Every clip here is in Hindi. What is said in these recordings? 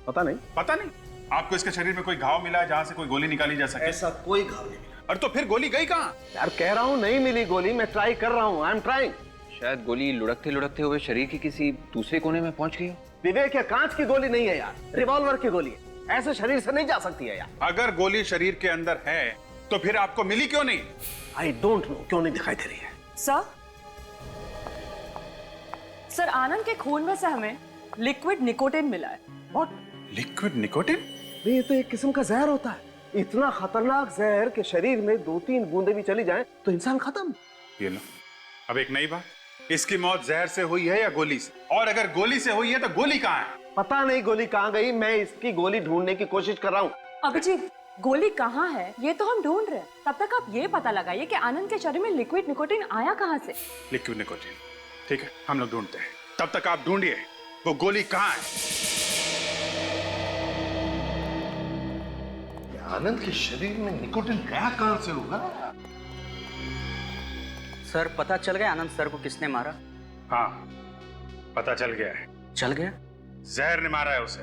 पता नहीं। पता नहीं? आपको इसके शरीर में कोई घाव मिला है जहां से कोई गोली निकाली जा सके? ऐसा कोई घाव नहीं मिला। और तो फिर गोली गई कहां? यार कह रहा हूँ नहीं मिली गोली, मैं ट्राई कर रहा हूँ, आई एम ट्राइंग। शायद गोली लुढ़कते लुढ़कते हुए शरीर के किसी दूसरे कोने में पहुंच गई हो। विवेक, ये कांच की गोली नहीं है यार, रिवॉल्वर की गोली है, ऐसे शरीर से नहीं जा सकती है यार। अगर गोली शरीर के अंदर है तो फिर आपको मिली क्यों नहीं? आई डोंट नो, क्यों नहीं दिखाई दे रही है। सर आनंद के खून में से हमें लिक्विड निकोटिन मिला है। व्हाट? Liquid nicotine? ये तो एक किस्म का जहर होता है, इतना खतरनाक जहर कि शरीर में 2-3 बूंदे भी चली जाएं तो इंसान खत्म। ये लो, अब एक नई बात, इसकी मौत जहर से हुई है या गोली से? और अगर गोली से हुई है तो गोली कहाँ है? पता नहीं गोली कहाँ गई, मैं इसकी गोली ढूंढने की कोशिश कर रहा हूँ। अभिजीत, गोली कहाँ है ये तो हम ढूंढ रहे हैं, तब तक आप ये पता लगाइए कि आनंद के शरीर में लिक्विड निकोटिन आया कहाँ से। लिक्विड निकोटिन, ठीक है, हम लोग ढूंढते हैं। तब तक आप ढूंढिए वो गोली कहाँ है। आनंद के शरीर में निकोटिन गया कहां से होगा? सर पता चल गया आनंद सर को किसने मारा? हाँ, पता चल गया है। चल गया? जहर ने मारा है उसे।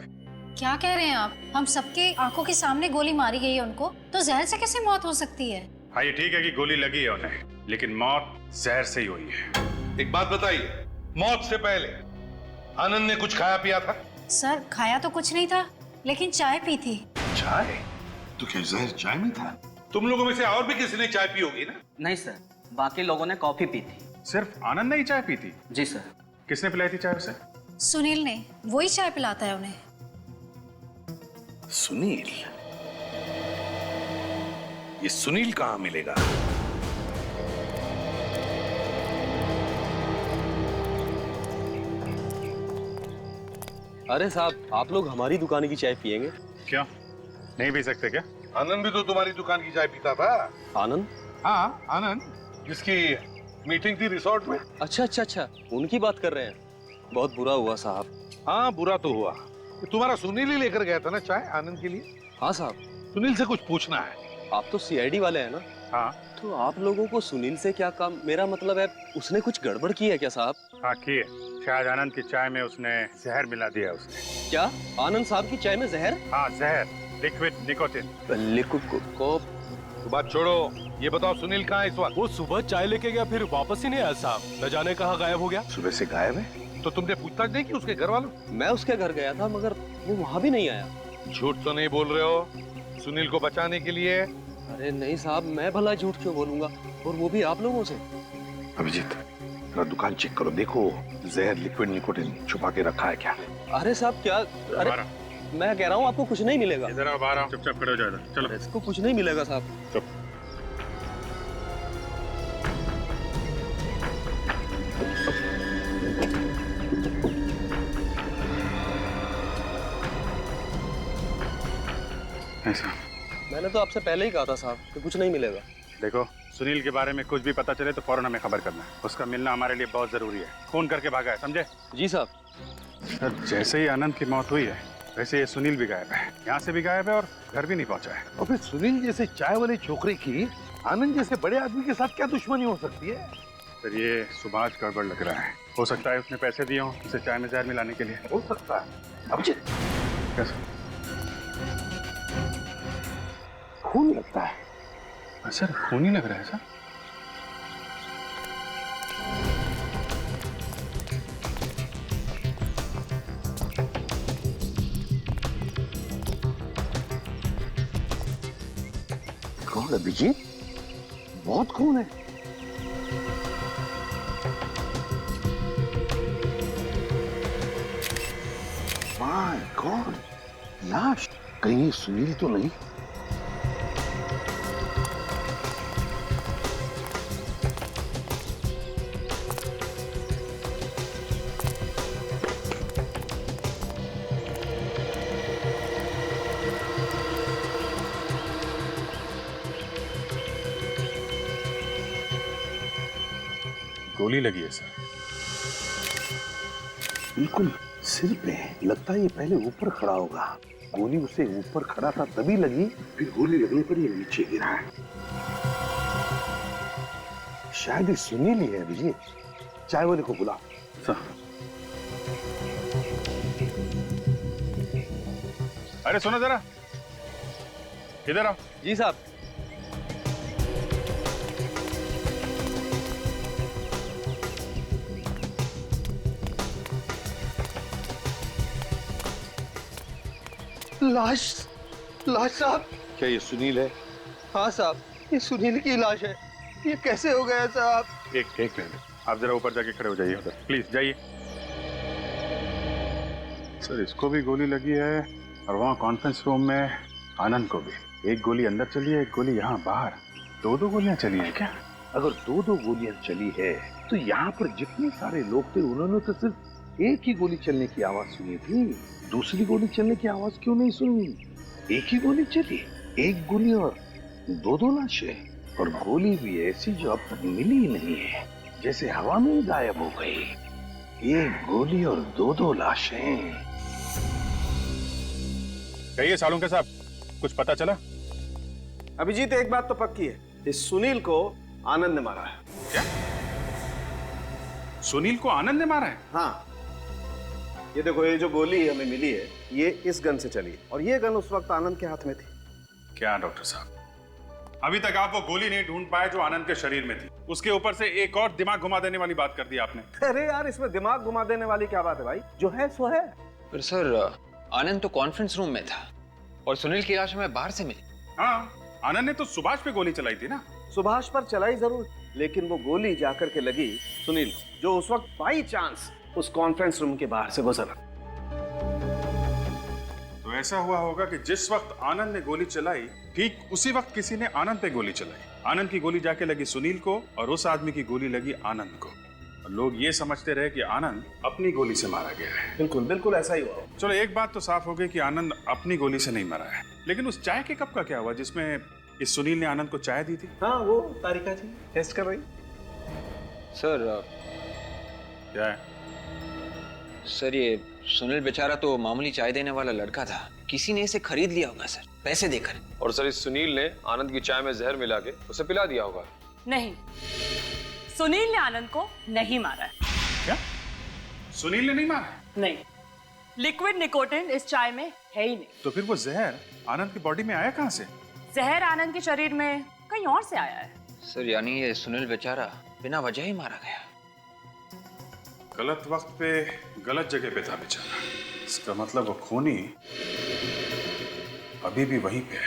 क्या कह रहे हैं आप? हम सबके आंखों के सामने गोली मारी गई है उनको, तो जहर से कैसे मौत हो सकती है? हाँ, ये ठीक है कि गोली लगी है उन्हें, लेकिन मौत जहर से ही हुई है। एक बात बताइए, मौत से पहले आनंद ने कुछ खाया पिया था? सर खाया तो कुछ नहीं था, लेकिन चाय पी थी। चाय? तो क्या जहर चाय में था? तुम लोगों में से और भी किसी ने चाय पी होगी ना? नहीं सर, बाकी लोगों ने कॉफी पी थी। सिर्फ आनंद ने ही चाय पी थी? जी सर। किसने पिलाई थी चाय उसे? सुनील ने, वही चाय पिलाता है उन्हें। सुनील? ये सुनील कहां मिलेगा? अरे साहब, आप लोग हमारी दुकान की चाय पियेंगे? क्यों, नहीं पी सकते क्या? आनंद भी तो तुम्हारी दुकान की चाय पीता था। आनंद? हाँ, आनंद, जिसकी मीटिंग थी रिसोर्ट में। अच्छा, उनकी बात कर रहे हैं। बहुत बुरा हुआ साहब। हाँ, बुरा तो हुआ। तुम्हारा सुनील ही लेकर गया था ना चाय आनंद के लिए? हाँ साहब। सुनील से कुछ पूछना है। आप तो सीआईडी वाले हैं ना? हाँ। तो आप लोगों को सुनील से क्या काम? मेरा मतलब है, उसने कुछ गड़बड़ की है क्या साहब? हाँ की है, शायद आनंद की चाय में उसने जहर मिला दिया उसने। क्या? आनंद साहब की चाय में जहर? हाँ, जहर, लिक्विड निकोटिन। लिक्विड को तो बात छोड़ो, ये बताओ सुनील कहाँ है इस वक्त? वो सुबह चाय लेके गया, फिर वापस ही नहीं आया साहब। न जाने कहाँ गायब हो गया। सुबह से गायब है? तो तुमने पूछताछ नहीं की उसके घर वालों? मैं उसके घर गया था, मगर वो वहाँ भी नहीं आया। झूठ तो नहीं बोल रहे हो सुनील को बचाने के लिए? अरे नहीं साहब, मैं भला झूठ क्यों बोलूंगा, और वो भी आप लोगों से। अभिजीत, जरा दुकान चेक करो, देखो जहर लिक्विड निकोटिन छुपा के रखा है क्या? अरे साहब क्या? अरे मैं कह रहा हूँ आपको कुछ नहीं मिलेगा। इधर आओ, बाहर आओ, चुपचाप खड़े हो जाओ, चलो। इसको कुछ नहीं मिलेगा साहब। चुप। ऐसा मैंने तो आपसे पहले ही कहा था साहब कि कुछ नहीं मिलेगा। देखो, सुनील के बारे में कुछ भी पता चले तो फौरन हमें खबर करना है। उसका मिलना हमारे लिए बहुत जरूरी है। फोन करके भागा है, समझे? जी साहब। सर, जैसे ही आनंद की मौत हुई है वैसे ये सुनील भी गायब है, यहाँ से भी गायब है और घर भी नहीं पहुंचा है। और फिर सुनील जैसे चाय वाले छोकरे की आनंद जैसे बड़े आदमी के साथ क्या दुश्मनी हो सकती है? सर, ये सुभाष गड़बड़ लग रहा है। हो सकता है उसने पैसे दिए हों इसे चाय में जहर मिलाने के लिए। हो सकता है। अभिजीत, कैसे? खून लगता है। सर, खून ही लग रहा है सर। कौन? अभिजीत, बहुत खून है। माय गॉड, लाश। कहीं ये सुनील तो नहीं? गोली लगी है सर। बिल्कुल सिर पे। लगता है ये पहले ऊपर खड़ा होगा। गोली उसे ऊपर खड़ा था तभी लगी, फिर गोली लगने पर ये नीचे गिरा है। शायद ये सुनील ही है। अभिजीत, चाय वाले को बुला। सर, अरे सुनो जरा, इधर आओ। जी साहब। लाश, लाश साहब। क्या ये सुनील है? हाँ साहब, ये सुनील की लाश है। ये कैसे हो गया साहब? एक मिनट, आप जरा ऊपर जाके खड़े हो जाइए उधर, प्लीज जाइए। सर, इसको भी गोली लगी है और वहाँ कॉन्फ्रेंस रूम में आनंद को भी। एक गोली अंदर चली है, एक गोली यहाँ बाहर। दो गोलियां चली हैं क्या? अगर दो गोलियां चली है तो यहाँ पर जितने सारे लोग थे उन्होंने तो सिर्फ एक ही गोली चलने की आवाज सुनी थी। दूसरी गोली चलने की आवाज क्यों नहीं सुनी? एक ही गोली चली, एक गोली और दो लाशें। और गोली भी ऐसी जो अब तक मिली ही नहीं है, जैसे हवा में ही गायब हो गई। एक गोली और दो लाशें। कहिए सालुंके साहब, कुछ पता चला? अभिजीत, एक बात तो पक्की है, इस सुनील को आनंद ने मारा है। क्या? सुनील को आनंद ने मारा है? हाँ, ये देखो, ये जो गोली हमें मिली है ये इस गन से चली है और ये गन उस वक्त आनंद के हाथ में थी। क्या डॉक्टर साहब, अभी तक आप वो गोली नहीं ढूंढ पाए जो आनंद के शरीर में थी। उसके ऊपर से एक और दिमाग घुमा देने वाली बात कर दी आपने। अरे यार, इसमें दिमाग घुमा देने वाली क्या बात है भाई? जो है सो है। पर सर, आनंद तो कॉन्फ्रेंस रूम में था और सुनील की लाश हमें बाहर से मिली। हाँ, आनंद ने तो सुभाष पे गोली चलाई थी ना। सुभाष पर चलाई जरूर, लेकिन वो गोली जाकर के लगी सुनील को, जो उस वक्त बाई चांस उस कॉन्फ्रेंस रूम के बाहर से गुजरा। तो ऐसा हुआ होगा कि जिस वक्त आनंद ने गोली चलाई, ठीक उसी वक्त किसी ने आनंद पे गोली चलाई। आनंद की गोली जाके लगी सुनील को और उस आदमी की गोली लगी आनंद को। और लोग ये समझते रहे कि आनंद अपनी गोली से मारा गया है। बिल्कुल बिल्कुल ऐसा ही हुआ। चलो, एक बात तो साफ हो गई कि आनंद अपनी गोली से नहीं मरा है। लेकिन उस चाय के कप का क्या हुआ जिसमें इस सुनील ने आनंद को चाय दी थी? हाँ, वो तारिका जी टेस्ट कर रही। सर, क्या है? सर ये सुनील बेचारा तो मामूली चाय देने वाला लड़का था। किसी ने इसे खरीद लिया होगा सर, पैसे देकर। और सर, इस सुनील ने आनंद की चाय में जहर मिला के उसे पिला दिया होगा। नहीं, सुनील ने आनंद को नहीं मारा है। क्या? सुनील ने नहीं मारा है? नहीं, लिक्विड निकोटिन इस चाय में है ही नहीं। तो फिर वो जहर आनंद की बॉडी में आया कहाँ से? जहर आनंद के शरीर में कहीं और से आया है। सर, यानी ये सुनील बेचारा बिना वजह ही मारा गया। गलत वक्त पे गलत जगह पे था बेचारा। इसका मतलब वो खूनी अभी भी वहीं पे है।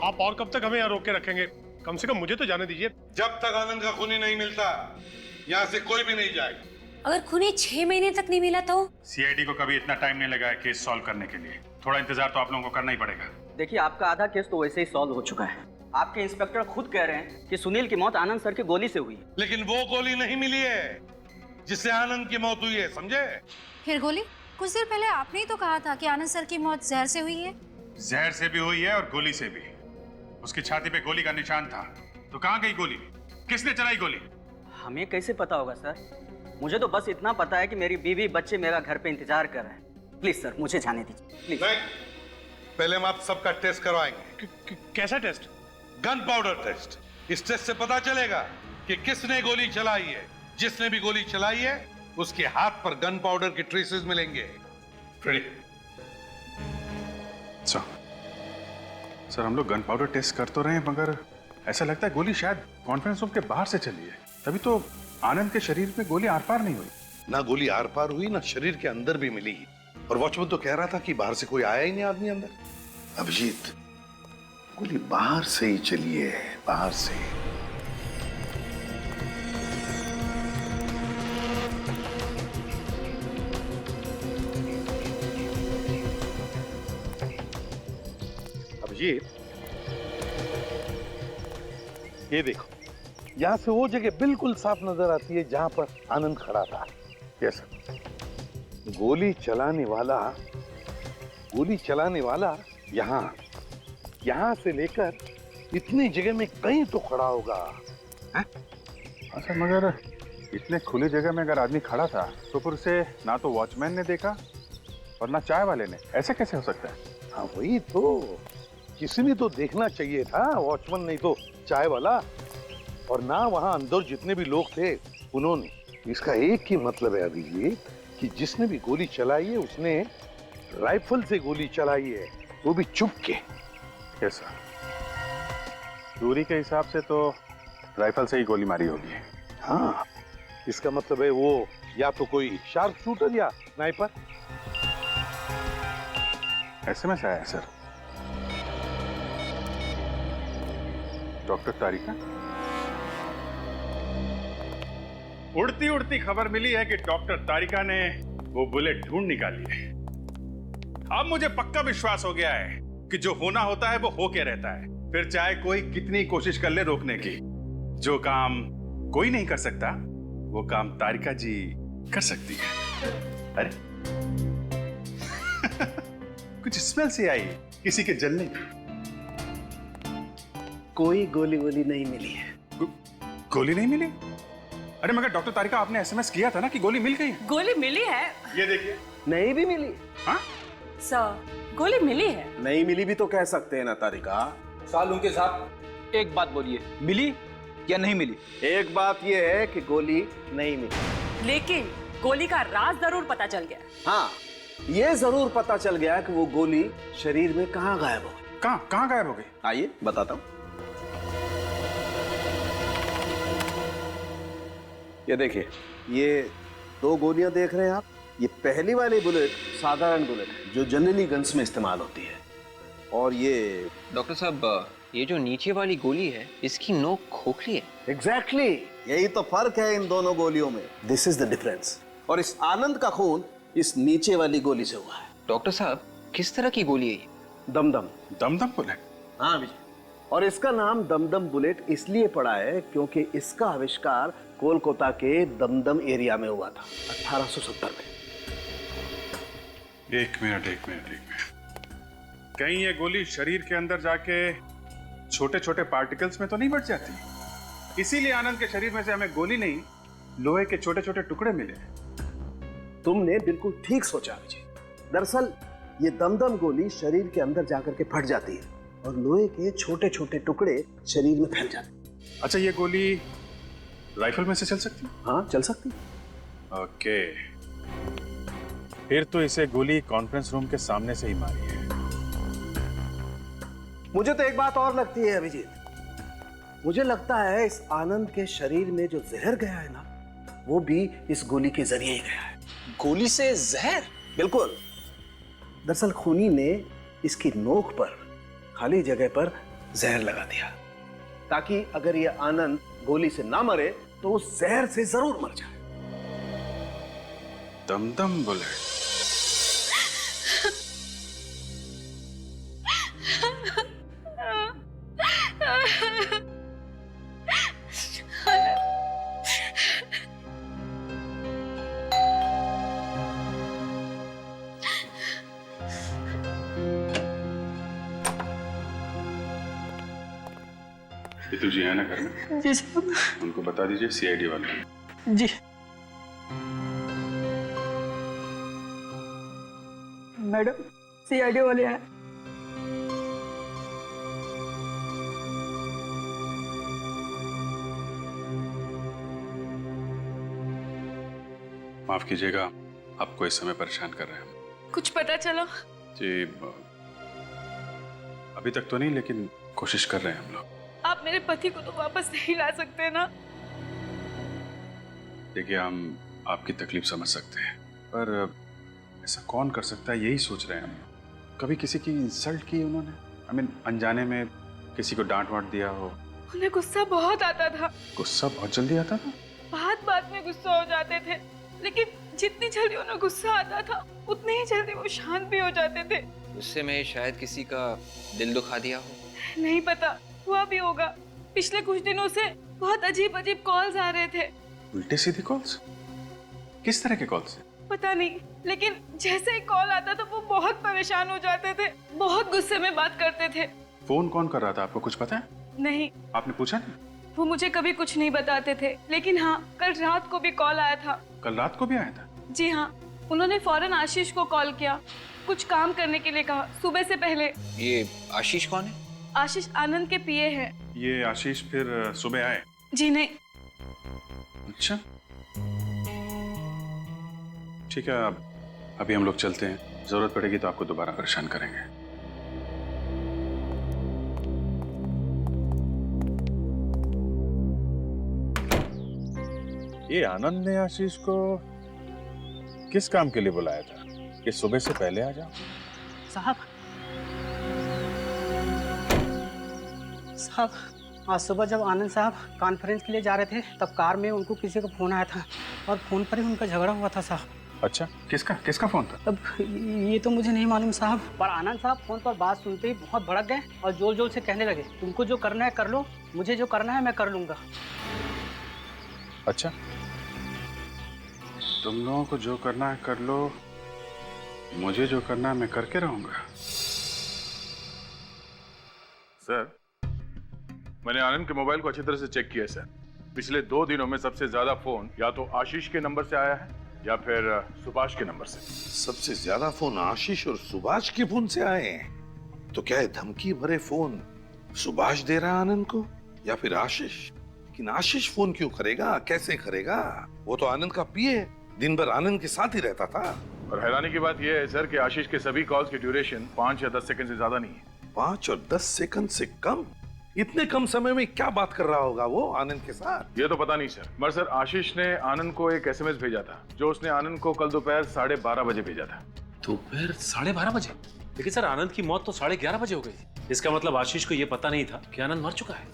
आप और कब तक हमें यहाँ रोक के रखेंगे? कम से कम मुझे तो जाने दीजिए। जब तक आनंद का खूनी नहीं मिलता, यहाँ से कोई भी नहीं जाएगा। अगर खूनी 6 महीने तक नहीं मिला तो? सीआईडी को कभी इतना टाइम नहीं लगा है केस सॉल्व करने के लिए। थोड़ा इंतजार तो आप लोगों को करना ही पड़ेगा। देखिए, आपका आधा केस तो वैसे ही सॉल्व हो चुका है। आपके इंस्पेक्टर खुद कह रहे हैं कि सुनील की मौत आनंद सर की गोली से हुई है। लेकिन वो गोली नहीं मिली है जिससे आनंद की मौत हुई है, समझे? फिर गोली? कुछ देर पहले आपने ही तो कहा था कि आनंद सर की मौत जहर से हुई है। जहर से भी हुई है और गोली से भी। उसकी छाती पे गोली का निशान था। तो कहाँ गई गोली? किसने चलाई गोली? हमें कैसे पता होगा सर? मुझे तो बस इतना पता है कि मेरी बीवी बच्चे मेरा घर पे इंतजार कर रहे हैं। प्लीज सर, मुझे जाने दीजिए प्लीज। नहीं, पहले हम आप सबका टेस्ट करवाएंगे। कैसा टेस्ट? Gun powder taste. इस टेस्ट से पता चलेगा कि किसने गोली चलाई है। जिसने भी गोली चलाई है उसके हाथ पर गन पाउडर के ट्रेसेस मिलेंगे। सर, हम लोग गन पाउडर टेस्ट कर तो रहे हैं, मगर ऐसा लगता है गोली शायद कॉन्फ्रेंस रूम के बाहर से चली है। तभी तो आनंद के शरीर में गोली आर पार नहीं हुई। ना गोली आर पार हुई, ना शरीर के अंदर भी मिली। और वॉचमैन तो कह रहा था कि बाहर से कोई आया ही नहीं आदमी अंदर। अभिजीत, गोली बाहर से ही चली है, बाहर से। अभिजीत, ये देखो, यहाँ से वो जगह बिल्कुल साफ नजर आती है जहां पर आनंद खड़ा था। Yes sir. गोली चलाने वाला यहाँ से लेकर इतनी जगह में कहीं तो खड़ा होगा। अच्छा, मगर इतने खुली जगह में अगर आदमी खड़ा था तो फिर उसे ना तो वॉचमैन ने देखा और ना चाय वाले ने। ऐसे कैसे हो सकता है? हाँ, वही तो, किसी ने तो देखना चाहिए था, वॉचमैन नहीं तो चाय वाला। और ना वहां अंदर जितने भी लोग थे उन्होंने। इसका एक ही मतलब है अभिजीत कि जिसने भी गोली चलाई है उसने राइफल से गोली चलाई है, वो भी चुप के। कैसा? दूरी के हिसाब से तो राइफल से ही गोली मारी होगी। हाँ, इसका मतलब है वो या तो कोई शार्प शूटर या स्नाइपर। एसएमएस आया है सर। डॉक्टर तारिका, उड़ती उड़ती खबर मिली है कि डॉक्टर तारिका ने वो बुलेट ढूंढ निकाली है। अब मुझे पक्का विश्वास हो गया है कि जो होना होता है वो होके रहता है, फिर चाहे कोई कितनी कोशिश कर ले रोकने की। जो काम कोई नहीं कर सकता वो काम तारिका जी कर सकती है। अरे कुछ स्मेल सी आई किसी के जलने की। कोई गोली वोली नहीं मिली है। गोली नहीं मिली? अरे मगर डॉक्टर तारिका, आपने एसएमएस किया था ना कि गोली मिल गई है। गोली मिली है। ये देखिए। नहीं भी मिली। हाँ? सर, गोली मिली है। नहीं मिली भी तो कह सकते हैं ना तारिका। सालून के साथ एक बात बोलिए, मिली या नहीं मिली? एक बात ये है कि गोली नहीं मिली, लेकिन गोली का राज जरूर पता चल गया। हाँ, ये जरूर पता चल गया कि वो गोली शरीर में कहाँ गायब हो गई। कहाँ गायब हो गई? आइए बताता हूँ। ये देखिए, ये 2 गोलियां देख रहे हैं आप। ये पहली वाली बुलेट साधारण बुलेट है जो जनरली गन्स में इस्तेमाल होती है, और ये डॉक्टर साहब, ये जो नीचे वाली गोली है इसकी नोक खोखली है। एग्जैक्टली यही तो फर्क है इन दोनों गोलियों में। This is the difference. और इस आनंद का खून इस नीचे वाली गोली से हुआ है। डॉक्टर साहब, किस तरह की गोली है ये? दमदम। दमदम बुलेट? हाँ विजय, और इसका नाम दमदम बुलेट इसलिए पड़ा है क्योंकि इसका आविष्कार कोलकाता के दमदम एरिया में हुआ था 1870 में। एक मिनट। कहीं ये गोली शरीर के अंदर जाके छोटे छोटे पार्टिकल्स में तो नहीं बढ़ जाती? इसीलिए आनंद के शरीर में से हमें गोली नहीं, लोहे के छोटे छोटे टुकड़े मिले। तुमने बिल्कुल ठीक सोचा विजय। दरअसल ये दमदम गोली शरीर के अंदर जाकर के फट जाती है और लोहे के छोटे छोटे टुकड़े शरीर में फैल जाते हैं। अच्छा, ये गोली राइफल में से चल सकती है? हाँ, चल सकती है। ओके, फिर तो इसे गोली कॉन्फ्रेंस रूम के सामने से ही मारी है। मुझे तो एक बात और लगती है अभिजीत। मुझे लगता है इस आनंद के शरीर में जो जहर गया है ना, वो भी इस गोली के जरिए ही गया है। गोली से जहर? बिल्कुल। दरअसल खूनी ने इसकी नोक पर खाली जगह पर जहर लगा दिया ताकि अगर ये आनंद गोली से ना मरे तो वो जहर से जरूर मर जाए। दमदम बुलेट? पितू जी है ना घर में? जी सर। उनको बता दीजिए सीआईडी वाले। जी मैडम, सीआईडी वाले हैं। माफ कीजिएगा, आपको इस समय परेशान कर रहे हैं। कुछ पता चला? जी, अभी तक तो नहीं, लेकिन कोशिश कर रहे हैं हम लोग। आप मेरे पति को तो वापस नहीं ला सकते ना? देखिए, हम आपकी तकलीफ समझ सकते हैं, पर ऐसा कौन कर सकता है, यही सोच रहे हैं हम। कभी किसी की इंसल्ट की उन्होंने? अनजाने में किसी को डांट वाट दिया हो? उन्हें गुस्सा बहुत आता था। गुस्सा बहुत जल्दी आता था? बात बात में गुस्सा हो जाते थे, लेकिन जितनी जल्दी उन्हें गुस्सा आता था उतनी ही जल्दी वो शांत भी हो जाते थे। गुस्से में शायद किसी का दिल दुखा दिया हो। नहीं पता, हुआ भी होगा। पिछले कुछ दिनों से बहुत अजीब अजीब कॉल्स आ रहे थे। उल्टे सीधे कॉल्स? किस तरह के कॉल्स? पता नहीं, लेकिन जैसे ही कॉल आता था वो बहुत परेशान हो जाते थे, बहुत गुस्से में बात करते थे। फोन कौन कर रहा था, आपको कुछ पता है? नहीं। आपने पूछा नहीं? वो मुझे कभी कुछ नहीं बताते थे, लेकिन हाँ, कल रात को भी कॉल आया था। कल रात को भी आया था? जी हाँ, उन्होंने फौरन आशीष को कॉल किया, कुछ काम करने के लिए कहा, सुबह से पहले। ये आशीष कौन है? आशीष आनंद के पीए हैं। ये आशीष फिर सुबह आए? जी नहीं। अच्छा, ठीक है, अब अभी हम लोग चलते हैं। जरूरत पड़ेगी तो आपको दोबारा परेशान करेंगे। ये आनंद ने आशीष को किस काम के लिए बुलाया था कि सुबह से पहले आ जाओ? साहब आज सुबह जब आनंद साहब कॉन्फ्रेंस के लिए जा रहे थे तब कार में उनको किसी का फोन आया था और फोन पर ही उनका झगड़ा हुआ था साहब। अच्छा, किसका फोन था? अब ये तो मुझे नहीं मालूम साहब, पर आनंद साहब फोन पर बात सुनते ही बहुत भड़क गए और जोर जोर से कहने लगे, तुमको जो करना है कर लो, मुझे जो करना है मैं कर लूंगा। अच्छा, तुम लोगों को जो करना है कर लो, मुझे जो करना है मैं करके रहूंगा। सर, मैंने आनंद के मोबाइल को अच्छी तरह से चेक किया सर। पिछले 2 दिनों में सबसे ज्यादा फोन या तो आशीष के नंबर से आया है या फिर सुभाष के नंबर से। सबसे ज्यादा फोन आशीष और सुभाष के फोन से आए हैं। तो क्या है धमकी भरे फोन सुभाष दे रहा आनंद को या फिर आशीष? लेकिन आशीष फोन क्यों करेगा, कैसे करेगा? वो तो आनंद का पीए, दिन भर आनंद के साथ ही रहता था। और हैरानी की बात यह है सर कि आशीष के सभी कॉल्स की ड्यूरेशन 5 या 10 सेकंड से ज्यादा नहीं है। 5 और 10 सेकंड से कम? इतने कम समय में क्या बात कर रहा होगा वो आनंद के साथ? ये तो पता नहीं सर, मगर सर आशीष ने आनंद को एक एसएमएस भेजा था जो उसने आनंद को कल दोपहर 12:30 बजे भेजा था। दोपहर 12:30 बजे? लेकिन सर आनंद की मौत तो 11:30 बजे हो गई थी। इसका मतलब आशीष को ये पता नहीं था कि आनंद मर चुका है,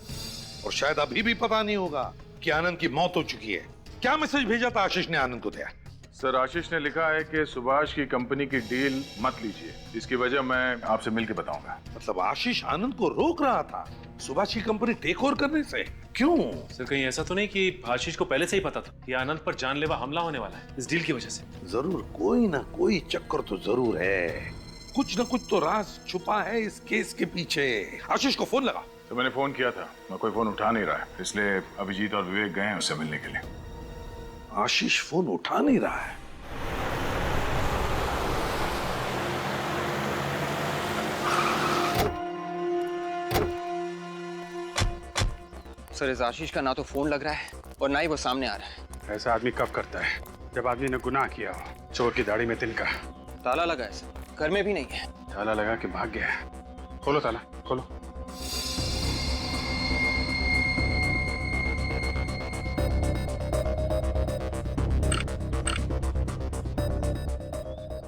और शायद अभी भी पता नहीं होगा कि आनंद की मौत हो चुकी है। क्या मैसेज भेजा था आशीष ने आनंद को दिया? सर आशीष ने लिखा है कि सुभाष की कंपनी की डील मत लीजिए, इसकी वजह मैं आपसे मिलकर बताऊंगा। मतलब आशीष आनंद को रोक रहा था सुभाष की कंपनी टेक ओवर करने से? क्यों? सर कहीं ऐसा तो नहीं कि आशीष को पहले से ही पता था कि आनंद पर जानलेवा हमला होने वाला है इस डील की वजह से? जरूर कोई ना कोई चक्कर तो जरूर है, कुछ ना कुछ तो राज छुपा है इस केस के पीछे। आशीष को फोन लगा। तो मैंने फोन किया था, मैं कोई फोन उठा नहीं रहा है, इसलिए अभिजीत और विवेक गए हैं उससे मिलने के लिए। आशीष फोन उठा नहीं रहा है। सर इस आशीष का ना तो फोन लग रहा है और ना ही वो सामने आ रहा है। ऐसा आदमी कब करता है? जब आदमी ने गुनाह किया हो। चोर की दाढ़ी में तिनका। ताला लगा है सर, घर में भी नहीं है। ताला लगा के भाग गया है। खोलो ताला, खोलो।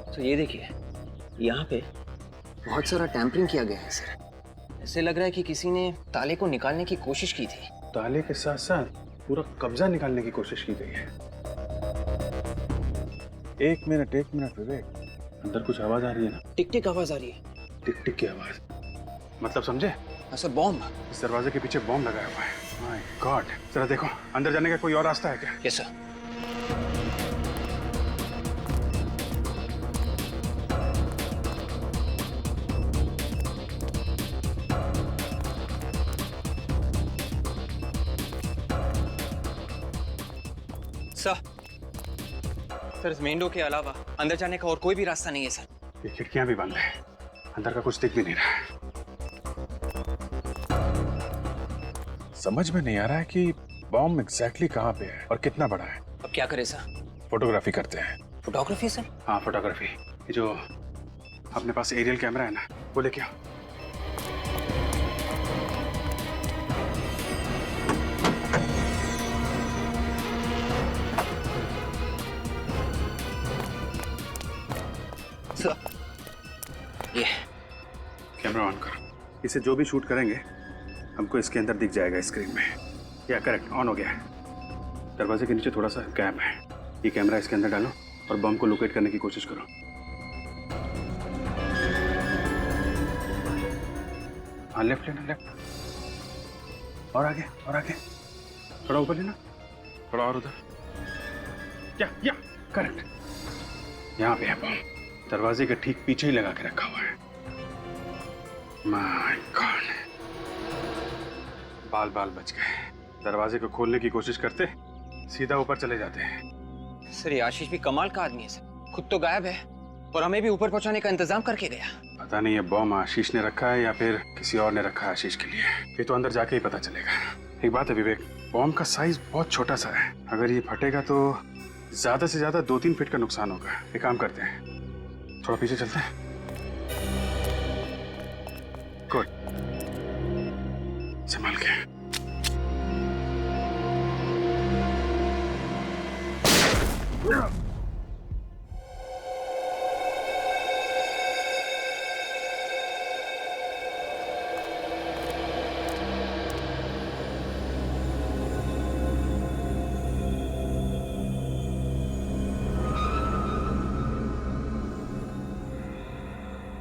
तो ये देखिए, यहाँ पे बहुत सारा टैंपरिंग किया गया है सर। ऐसे लग रहा है कि किसी ने ताले को निकालने की कोशिश की थी। ताले के साथ साथ पूरा कब्जा निकालने की कोशिश की गई है। एक मिनट विवेक, अंदर कुछ आवाज आ रही है ना? टिक टिक आवाज आ रही है। टिक टिक की आवाज मतलब समझे? हाँ सर, बॉम्ब। इस दरवाजे के पीछे बॉम्ब लगाया हुआ है। माय गॉड, जरा देखो अंदर जाने का कोई और रास्ता है क्या? Yes sir. सर इस मेन डोर के अलावा अंदर जाने का और कोई भी रास्ता नहीं है सर। ये खिड़कियां भी बंद है, अंदर का कुछ दिख भी नहीं रहा है। समझ में नहीं आ रहा है कि बॉम्ब एग्जैक्टली कहाँ पे है और कितना बड़ा है। अब क्या करें सर? फोटोग्राफी करते हैं। Photography sir? हाँ फोटोग्राफी। ये जो अपने पास एरियल कैमरा है ना, वो लेके आओ। ये कैमरा ऑन करो। इसे जो भी शूट करेंगे हमको इसके अंदर दिख जाएगा स्क्रीन में। या करेक्ट, ऑन हो गया है। दरवाजे के नीचे थोड़ा सा गैप है, ये कैमरा इसके अंदर डालो और बम को लोकेट करने की कोशिश करो। हाँ लेफ्ट लेना, लेफ्ट और आगे और आगे, थोड़ा ऊपर लेना, थोड़ा और उधर। या करेक्ट, यहाँ पे है बम, दरवाजे के ठीक पीछे ही लगा के रखा हुआ है। माय गॉड, बाल बच गए। दरवाजे को खोलने की कोशिश करते सीधा ऊपर चले जाते हैं। सर ये आशीष भी कमाल का आदमी है सर, खुद तो गायब है और हमें भी ऊपर पहुंचाने का इंतजाम करके गया। पता नहीं ये बॉम्ब आशीष ने रखा है या फिर किसी और ने रखा है आशीष के लिए, ये तो अंदर जाके ही पता चलेगा। एक बात है विवेक, बॉम्ब का साइज बहुत छोटा सा है, अगर ये फटेगा तो ज्यादा से ज्यादा 2-3 फीट का नुकसान होगा। एक काम करते हैं, थोड़ा पीछे चलते हैं। गुड, संभाल के।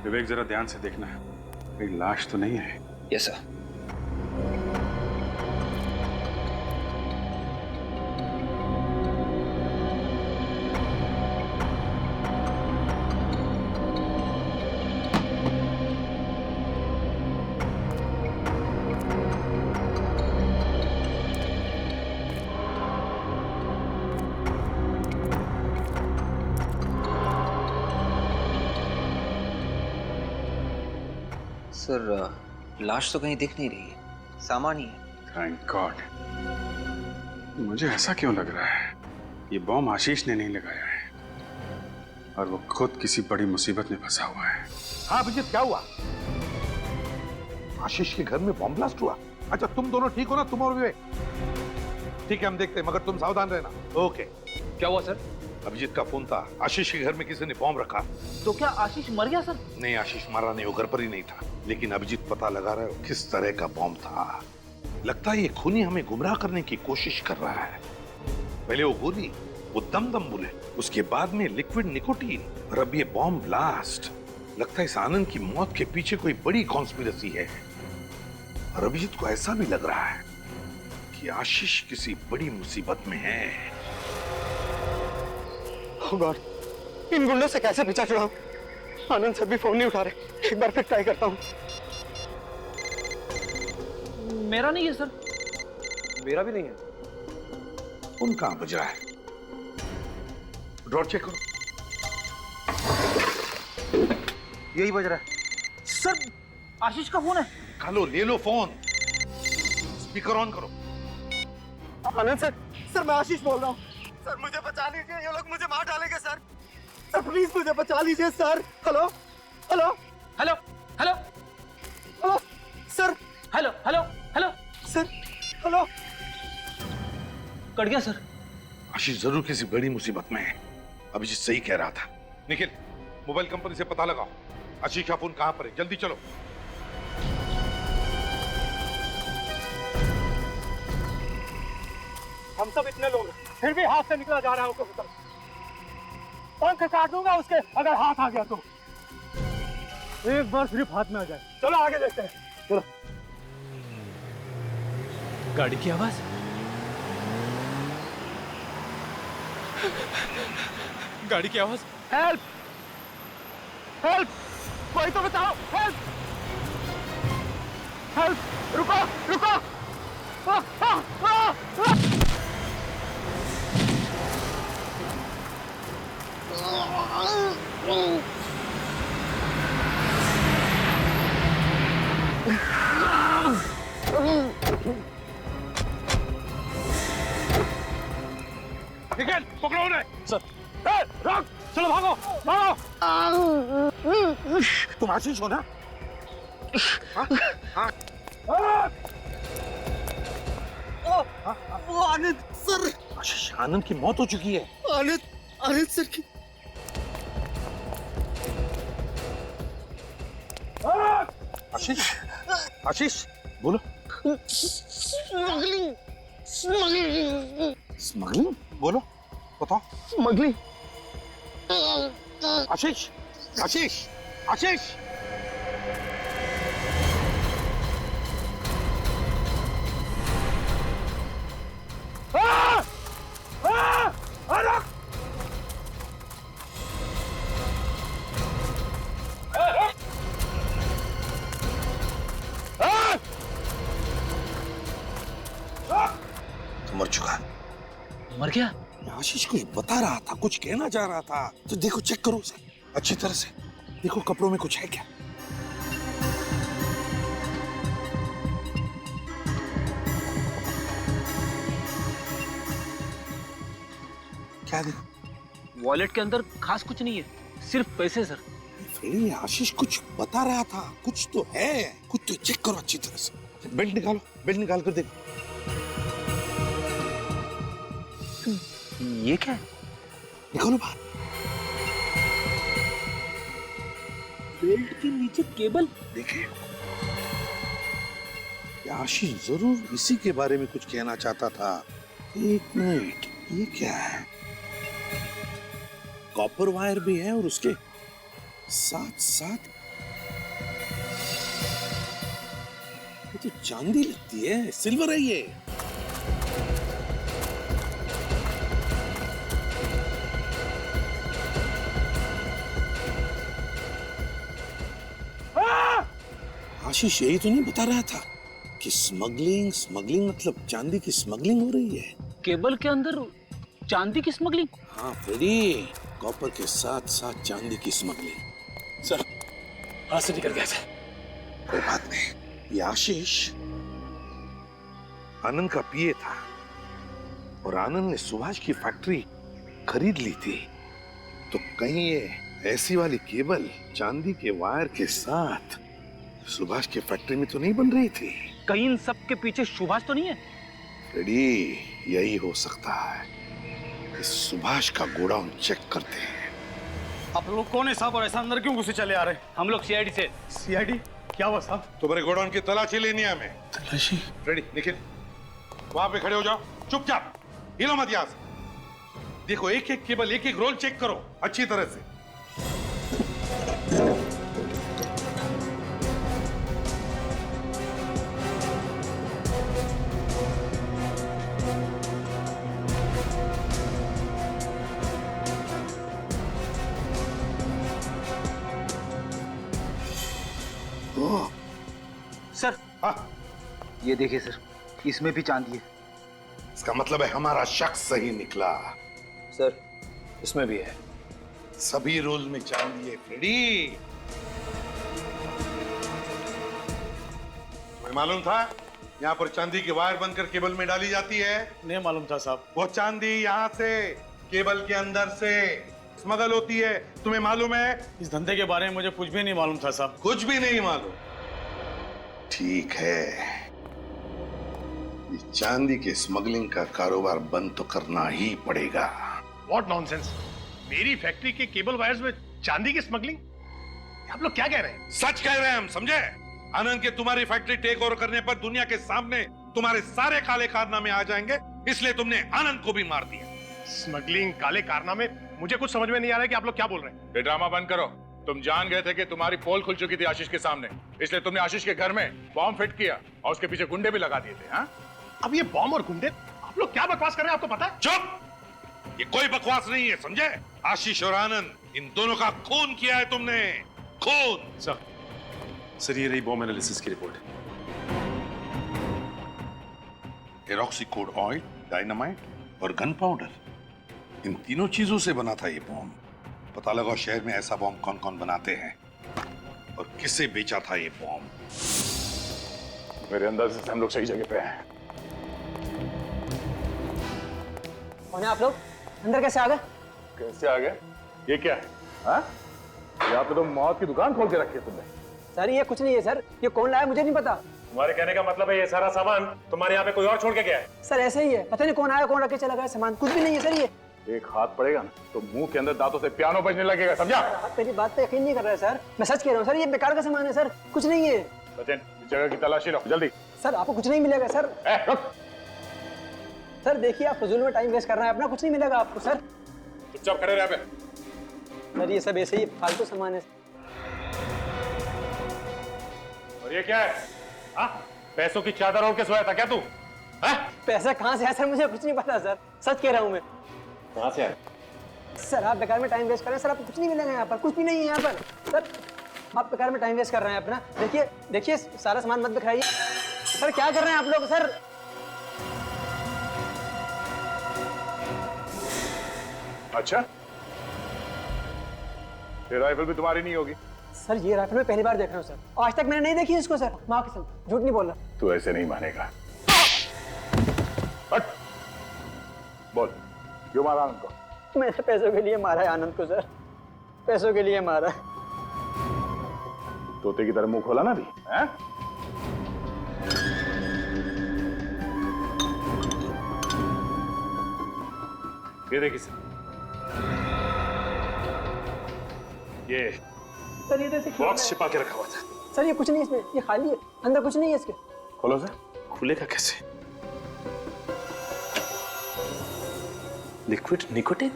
विवेक, जरा ध्यान से देखना है, कोई लाश तो नहीं है। Yes sir. सर, लाश तो कहीं दिख नहीं रही है, सामान ही है। Thank God. मुझे ऐसा क्यों लग रहा है, ये बॉम्ब आशीष ने नहीं लगाया है और वो खुद किसी बड़ी मुसीबत में फंसा हुआ है। हाँ अभिजीत, क्या हुआ? आशीष के घर में बॉम्ब ब्लास्ट हुआ? अच्छा, तुम दोनों ठीक हो ना, तुम और विवेक? ठीक है, हम देखते हैं, मगर तुम सावधान रहना। ओके। क्या हुआ सर? अभिजीत का फोन था, आशीष के घर में किसी ने बॉम्ब रखा। तो क्या आशीष मर गया सर? नहीं, आशीष मारा नहीं, वो घर पर ही नहीं था। लेकिन अभिजीत पता लगा रहा है किस तरह का बॉम्ब था। लगता है ये खूनी हमें गुमराह करने की कोशिश कर रहा है। पहले वो गोली, वो दम बुलेट, उसके बाद में लिक्विड निकोटीन, और अब ये बॉम्ब ब्लास्ट। लगता है इस आनंद की मौत के पीछे कोई बड़ी कॉन्स्पिरेसी है। और अभिजीत को ऐसा भी लग रहा है कि आशीष किसी बड़ी मुसीबत में है। Oh God, इन गुंडों से कैसे पीछा छुड़ाऊं? आनंद सर भी फोन नहीं उठा रहे। एक बार फिर ट्राई करता हूं। मेरा नहीं है सर। मेरा भी नहीं है। फोन कहां बज रहा है? ड्रॉर चेक करो। यही बज रहा है। सर, आशीष का फोन है। खालो, ले लो फोन, स्पीकर ऑन करो। आनंद सर, सर मैं आशीष बोल रहा हूँ। सर मुझे बचा लीजिए, ये लोग मुझे मार डालेंगे सर। सर प्लीज मुझे बचा लीजिए sir. Hello hello hello hello hello sir. Hello hello hello sir. Hello. Cut गया सर। आशीष जरूर किसी बड़ी मुसीबत में है। अभिजीत सही कह रहा था। निखिल, मोबाइल कंपनी से पता लगाओ आशीष का फोन कहां पर है, जल्दी चलो। हम सब इतने लोग फिर भी हाथ से निकला जा रहा है। पंख काट दूंगा उसके अगर हाथ आ गया तो। एक बार सिर्फ हाथ में आ जाए। चलो आगे देखते हैं। चलो। गाड़ी की आवाज। गाड़ी की आवाज। हेल्प हेल्प, कोई तो बचाओ। हेल्प हेल्प, रुको रुको। आ, आ, आ, आ। निखिल, पकड़ो उन्हें। सर। रोक, चलो भागो भागो। तुम आशीष हो ना? हाँ? वो आनंद सर। आशीष, आनंद की मौत हो चुकी है। आनंद सर की। आशीष, आशीष बोलो। स्मगलिंग स्मगलिंग स्मगलिंग बोलो, बताओ। स्मगलिंग। आशीष, आशीष, आशीष। मर चुका है। मर गया? आशीष कुछ बता रहा था, कुछ कहना चाह रहा था। तो देखो, चेक करो उसे अच्छी तरह से। देखो कपड़ों में कुछ है क्या? क्या दे? वॉलेट के अंदर खास कुछ नहीं है, सिर्फ पैसे सर। फ्रेडी, आशीष कुछ बता रहा था, कुछ तो है, कुछ तो चेक करो अच्छी तरह से। बेल्ट निकालो, बेल्ट निकाल कर देखो। ये क्या है? निकालो बाहर। बेल्ट के नीचे केबल। देखिए, आशीष जरूर इसी के बारे में कुछ कहना चाहता था। एक मिनट, ये क्या है? कॉपर वायर भी है और उसके साथ साथ ये तो चांदी लगती है, सिल्वर है ये। आशीष यही तो नहीं बता रहा था कि स्मगलिंग मतलब चांदी की स्मगलिंग हो रही है। केबल के अंदर चांदी की स्मगलिंग? हाँ फ्रेडी, कॉपर के साथ साथ चांदी की स्मगलिंग। सर, हाथ से निकल गया था। कोई बात नहीं, ये आशीष आनंद का पीए था और आनंद ने सुभाष की फैक्ट्री खरीद ली थी। तो कहीं ये ऐसी वाली केबल चांदी के वायर के साथ सुभाष के फैक्ट्री में तो नहीं बन रही थी? कहीं इन सब के पीछे सुभाष तो नहीं है? फ्रेडी, यही हो सकता है। इस सुभाष का गोडाउन चेक करते हैं। आप लोग कौन है साहब, और ऐसा अंदर क्यों घुसे चले आ रहे हैं? हम लोग सीआईडी से। सीआईडी? क्या हुआ साहब? तुम्हारे गोडाउन की तलाशी लेनी है हमें। तलाशी? रेडी, निखिल वहां पे खड़े हो जाओ, चुपचाप हिलो मत यहां से। देखो, एक एक केबल, एक एक रोल चेक करो अच्छी तरह से। सर, हाँ, ये देखिए सर, इसमें भी चांदी है। इसका मतलब है हमारा शक सही निकला। सर इसमें भी है। सभी रोल में चांदी है फ्रेडी। तुम्हें मालूम था यहाँ पर चांदी की वायर बनकर केबल में डाली जाती है? नहीं मालूम था साहब। वो चांदी यहाँ से केबल के अंदर से स्मगल होती है। तुम्हें मालूम है? इस धंधे के बारे में मुझे कुछ भी नहीं मालूम था साहब। कुछ भी नहीं मालूम? ठीक है, ये चांदी के स्मगलिंग का कारोबार बंद तो करना ही पड़ेगा। What nonsense! मेरी फैक्ट्री के केबल वायर्स में चांदी की स्मगलिंग? आप लोग क्या कह रहे हैं? सच कह रहे हैं हम, समझे? आनंद के तुम्हारी फैक्ट्री टेक ओवर करने पर दुनिया के सामने तुम्हारे सारे काले कारनामे आ जाएंगे, इसलिए तुमने आनंद को भी मार दिया। स्मगलिंग, काले कारनामे, मुझे कुछ समझ में नहीं आ रहा है कि आप लोग क्या बोल रहे हैं। ये ड्रामा बंद करो। तुम जान गए थे कि तुम्हारी पोल खुल चुकी थी आशीष के सामने, इसलिए तुमने आशीष के घर में बॉम्ब फिट किया और उसके पीछे गुंडे भी लगा दिए थे। हाँ? अब ये बॉम्ब और गुंडे, आप लोग क्या बकवास कर रहे हैं, आपको पता है? चुप! ये कोई बकवास नहीं है, समझे? आशीष और आनंद, इन दोनों का खून किया है तुमने, खून। सर ये रही बॉम्ब एनालिसिस की रिपोर्ट। एरोक्सीकोड ऑयल, डायनामाइट और गन पाउडर, इन तीनों चीजों से बना था ये बॉम्ब। पता लगाओ शहर में ऐसा बॉम्ब कौन कौन बनाते हैं और किसे बेचा था ये बॉम्ब। मेरे अंदाजे से हम लोग सही जगह पे हैं। कौन है आप लोग? अंदर कैसे आ गए? कैसे आ गए? ये क्या है? हाँ? यहाँ पे तो मौत की दुकान खोल के रखी है तुमने। सर ये कुछ नहीं है सर, ये कौन लाया मुझे नहीं पता। तुम्हारे कहने का मतलब है ये सारा सामान तुम्हारे यहाँ पे कोई और छोड़ के गया है? सर ऐसे ही है, पता नहीं कौन आया कौन रख के चला गया सामान, कुछ भी नहीं है सर। ये एक हाथ पड़ेगा ना तो मुंह के अंदर दांतों से पियानो बजने लगेगा, समझा? आप मेरी बात पे यकीन नहीं कर रहे सर, मैं सच कह रहा हूँ सर, ये बेकार का सामान है सर, कुछ नहीं है। सचिन, इस जगह की तलाशी लो जल्दी। सर आपको कुछ नहीं मिलेगा सर। रुक। सर देखिए आप फजूल में टाइम वेस्ट कर रहे हैं अपना, कुछ नहीं मिलेगा आपको सर। चुपचाप खड़े रह पे। सर ये सब ऐसे ही फालतू सामान है। और ये क्या है? हाँ? पैसों की चादर ओढ़ के सोया था क्या तू? हाँ? पैसा कहाँ से है सर, मुझे कुछ नहीं पता सर, सच कह रहा हूँ मैं। कहाँ से आया? सर आप बेकार में टाइम वेस्ट कर रहे हैं सर, आपको कुछ नहीं मिलेगा यहाँ पर, कुछ भी नहीं है यहाँ पर सर, आप बेकार में टाइम वेस्ट कर रहे हैं अपना। देखिए देखिए सारा सामान मत बिखराइए सर, क्या कर रहे हैं आप लोग सर? अच्छा, ये राइफल भी तुम्हारी नहीं होगी? सर ये राइफल मैं पहली बार देख रहा हूँ सर, आज तक मैंने नहीं देखी इसको सर, माँ कसम झूठ नहीं बोल रहा। तू ऐसे नहीं मानेगा। हट! बोल, क्यों मारा उनको? मैंने पैसों के लिए मारा है आनंद को सर, पैसों के लिए मारा। तोते की तरह मुंह खोला ना भी, हैं? ये देखिए सर, ये सर ये तो बॉक्स छिपा के रखा हुआ था। सर ये कुछ नहीं इसमें, ये खाली है, अंदर कुछ नहीं है इसके। खोलो सर। खुलेगा कैसे? Liquid nicotine?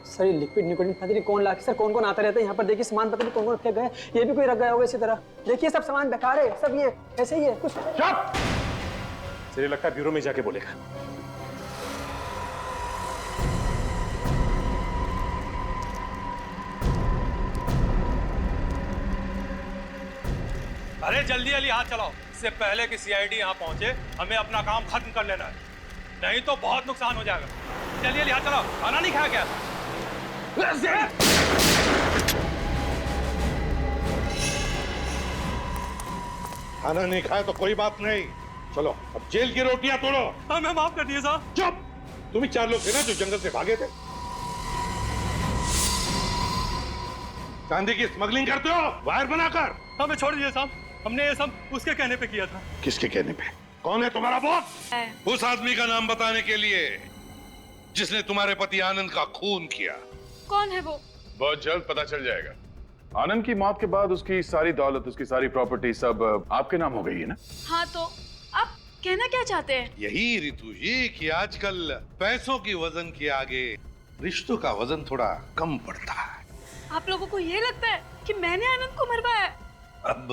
सर ये लिक्विड निकोटिन पता नहीं कौन लाके, सर कौन कौन आता रहता है यहाँ पर। देखिए सामान पता नहीं कौन कौन फेंक गए, ये भी कोई रख गया होगा इसी तरह। देखिए सब सामान बेकार है, सब ये ऐसे ही है कुछ। चुप! मुझे लगता है ब्यूरो में जाके बोलेगा। अरे जल्दी जल्दी हाथ चलाओ, इससे पहले कि सीआईडी यहाँ पहुंचे हमें अपना काम खत्म कर लेना है, नहीं तो बहुत नुकसान हो जाएगा। जल्दी जल्दी हाथ चलाओ। खाना नहीं खाया क्या? खाना नहीं खाया तो कोई बात नहीं, चलो अब जेल की रोटियां तोड़ो। हमें माफ कर दिए साहब। चुप! तुम ही 4 लोग थे ना जो जंगल से भागे थे। चांदी की स्मगलिंग करते हो वायर बनाकर। हमें छोड़ दीजिए साहब, हमने ये सब उसके कहने पे किया था। किसके कहने पे? कौन है तुम्हारा बॉस? उस आदमी का नाम बताने के लिए जिसने तुम्हारे पति आनंद का खून किया। कौन है वो? बहुत जल्द पता चल जाएगा। आनंद की मौत के बाद उसकी सारी दौलत, उसकी सारी प्रॉपर्टी सब आपके नाम हो गई है ना? हाँ तो आप कहना क्या चाहते हैं? यही रितु जी कि आजकल पैसों की वजन के आगे रिश्तों का वजन थोड़ा कम पड़ता है। आप लोगों को ये लगता है कि मैंने आनंद को मरवाया? अब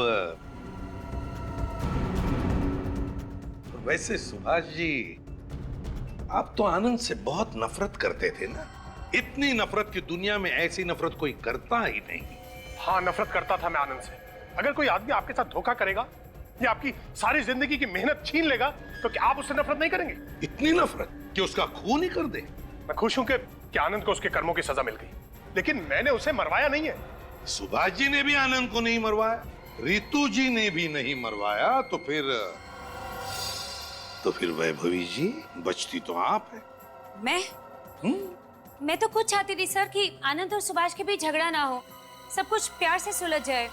वैसे सुभाष जी, आप तो आनंद से बहुत नफरत करते थे ना? इतनी नफरत की दुनिया में ऐसी नफरत कोई करता ही नहीं। हाँ, नफरत करता था मैं आनंद से। अगर कोई आदमी आपके साथ धोखा करेगा या आपकी सारी जिंदगी की मेहनत छीन लेगा तो क्या आप उससे नफरत नहीं करेंगे? इतनी नफरत कि उसका खून ही कर दे। मैं खुश हूं कि आनंद को उसके कर्मों की सजा मिल गई, लेकिन मैंने उसे मरवाया नहीं है। सुभाष जी ने भी आनंद को नहीं मरवाया, रितु जी ने भी नहीं मरवाया, तो फिर वैभवी जी बचती तो आप है। मैं तो खुद चाहती थी सर कि आनंद और सुभाष के बीच झगड़ा ना हो, सब कुछ प्यार से सुलझ जाए।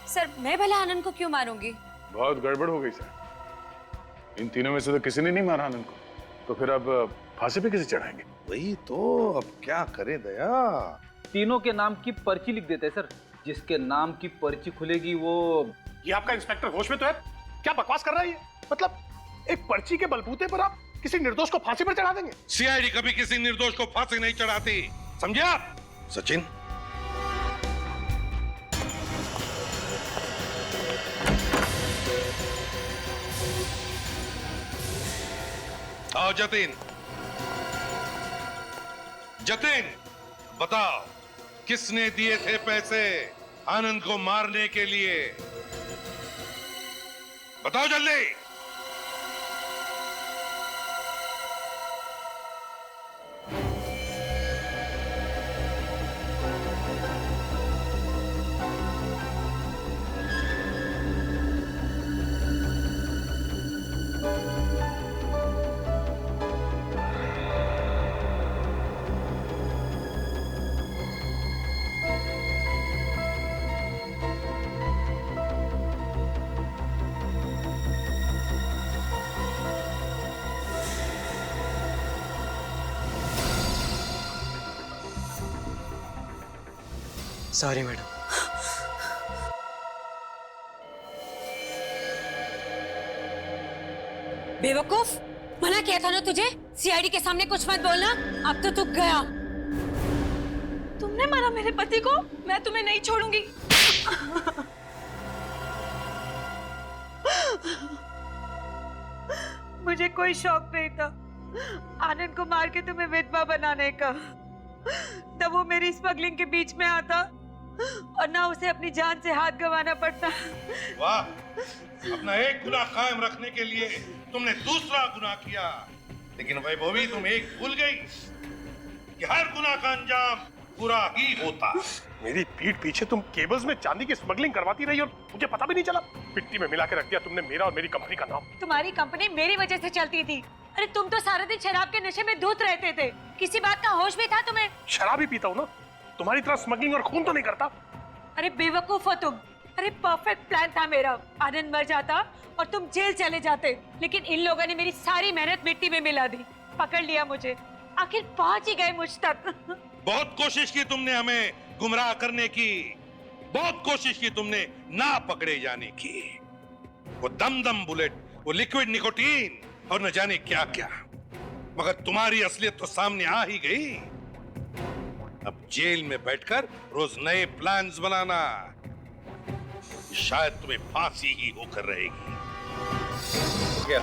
सर मैं भला आनंद को क्यों मारूंगी? बहुत गड़बड़ हो गई सर। इन तीनों में से तो किसी ने नहीं मारा आनंद को, तो फिर अब फांसी पे किसे चढ़ाएंगे? वही तो, अब क्या करे दया। तीनों के नाम की पर्ची लिख देते सर, जिसके नाम की पर्ची खुलेगी वो। ये आपका इंस्पेक्टर होश में तो है? क्या बकवास कर रहा है ये? मतलब एक पर्ची के बलबूते पर आप किसी निर्दोष को फांसी पर चढ़ा देंगे? सीआईडी कभी किसी निर्दोष को फांसी नहीं चढ़ाती, समझे आप? सचिन, आओ जतिन। जतिन, बताओ किसने दिए थे पैसे आनंद को मारने के लिए? बताओ जल्दी। Sorry madam. बेवकूफ, मना किया था ना तुझे, सीआईडी के सामने कुछ मत बोलना। अब तो तू गया। तुमने मारा मेरे पति को, मैं तुम्हें नहीं छोड़ूंगी। मुझे कोई शौक नहीं था आनंद को मार के तुम्हें विधवा बनाने का। तब वो मेरी स्मगलिंग के बीच में आता और ना उसे अपनी जान से हाथ गंवाना पड़ता। वाह, अपना एक गुनाह कायम रखने के लिए तुमने दूसरा गुनाह किया। लेकिन वैभवी, तुम एक भूल गई कि हर गुनाह का अंजाम बुरा ही होता। मेरी पीठ पीछे तुम केबल्स में चांदी की स्मगलिंग करवाती रही और मुझे पता भी नहीं चला। मिट्टी में मिला के रख दिया तुमने मेरा और मेरी कंपनी का नाम। तुम्हारी कंपनी मेरी वजह से चलती थी। अरे तुम तो सारा दिन शराब के नशे में धुत रहते थे। किसी बात का होश भी था तुम्हें? शराब ही पीता हूँ ना, तुम्हारी तरह स्मगलिंग और खून तो नहीं करता। अरे बेवकूफ हो तुम। अरे परफेक्ट प्लान था मेरा, आनंद मर जाता और तुम जेल चले जाते, लेकिन इन लोगों ने मेरी सारी मेहनत मिट्टी में मिला दी, पकड़ लिया मुझे, आखिर पहुंच ही गए मुझ तक। बहुत कोशिश की तुमने हमें गुमराह करने की, बहुत कोशिश की तुमने ना पकड़े जाने की। वो दम बुलेट, वो लिक्विड निकोटीन और न जाने क्या क्या, मगर तुम्हारी असलियत तो सामने आ ही गई। अब जेल में बैठकर रोज नए प्लान्स बनाना, शायद तुम्हें फांसी ही होकर रहेगी। क्या?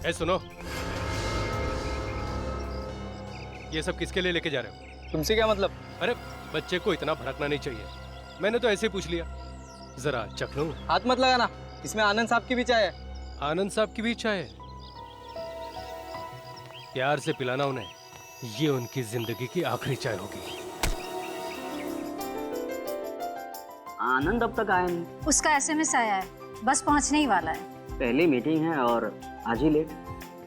ए सुनो, ये सब किसके लिए लेके जा रहे हो? तुमसे क्या मतलब? अरे बच्चे को इतना भड़कना नहीं चाहिए, मैंने तो ऐसे ही पूछ लिया। जरा चख लो। हाथ मत लगाना, इसमें आनंद साहब की भी चाय है। आनंद साहब की भी चाय? प्यार से पिलाना उन्हें, ये उनकी जिंदगी की आखिरी चाय होगी। आनंद अब तक आया नहीं। उसका एसएमएस आया है, बस पहुंचने ही वाला है। पहली मीटिंग है और आज ही लेट।